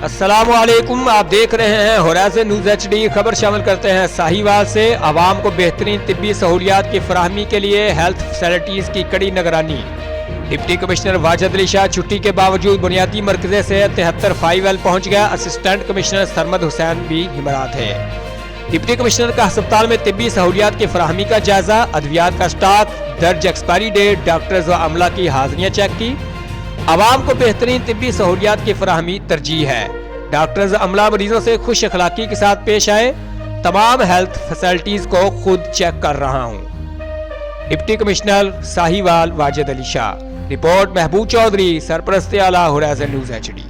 السلام علیکم، آپ دیکھ رہے ہیں ہوریزن نیوز ایچ ڈی۔ خبر شامل کرتے ہیں ساہیوال سے۔ عوام کو بہترین طبی سہولیات کی فراہمی کے لیے ہیلتھ فیسلٹیز کی کڑی نگرانی۔ ڈپٹی کمشنر واجد چھٹی کے باوجود بنیادی مرکز سے 73 ساہیوال پہنچ گیا۔ اسسٹنٹ کمشنر سرمد حسین بھی ہمراہ تھے۔ ڈپٹی کمشنر کا ہسپتال میں طبی سہولیات کی فراہمی کا جائزہ، ادویات کا سٹاک، درج ایکسپائری ڈیٹ، ڈاکٹرز و عملہ کی حاضریاں چیک کی۔ عوام کو بہترین طبی سہولیات کی فراہمی ترجیح ہے۔ ڈاکٹرز عملہ مریضوں سے خوش اخلاقی کے ساتھ پیش آئے۔ تمام ہیلتھ فیسلٹیز کو خود چیک کر رہا ہوں۔ Deputy commissioner Sahiwal Wajid. Report Mahboob Chaudhry, سرپرست اعلیٰ ہوریزن نیوز ایچ ڈی۔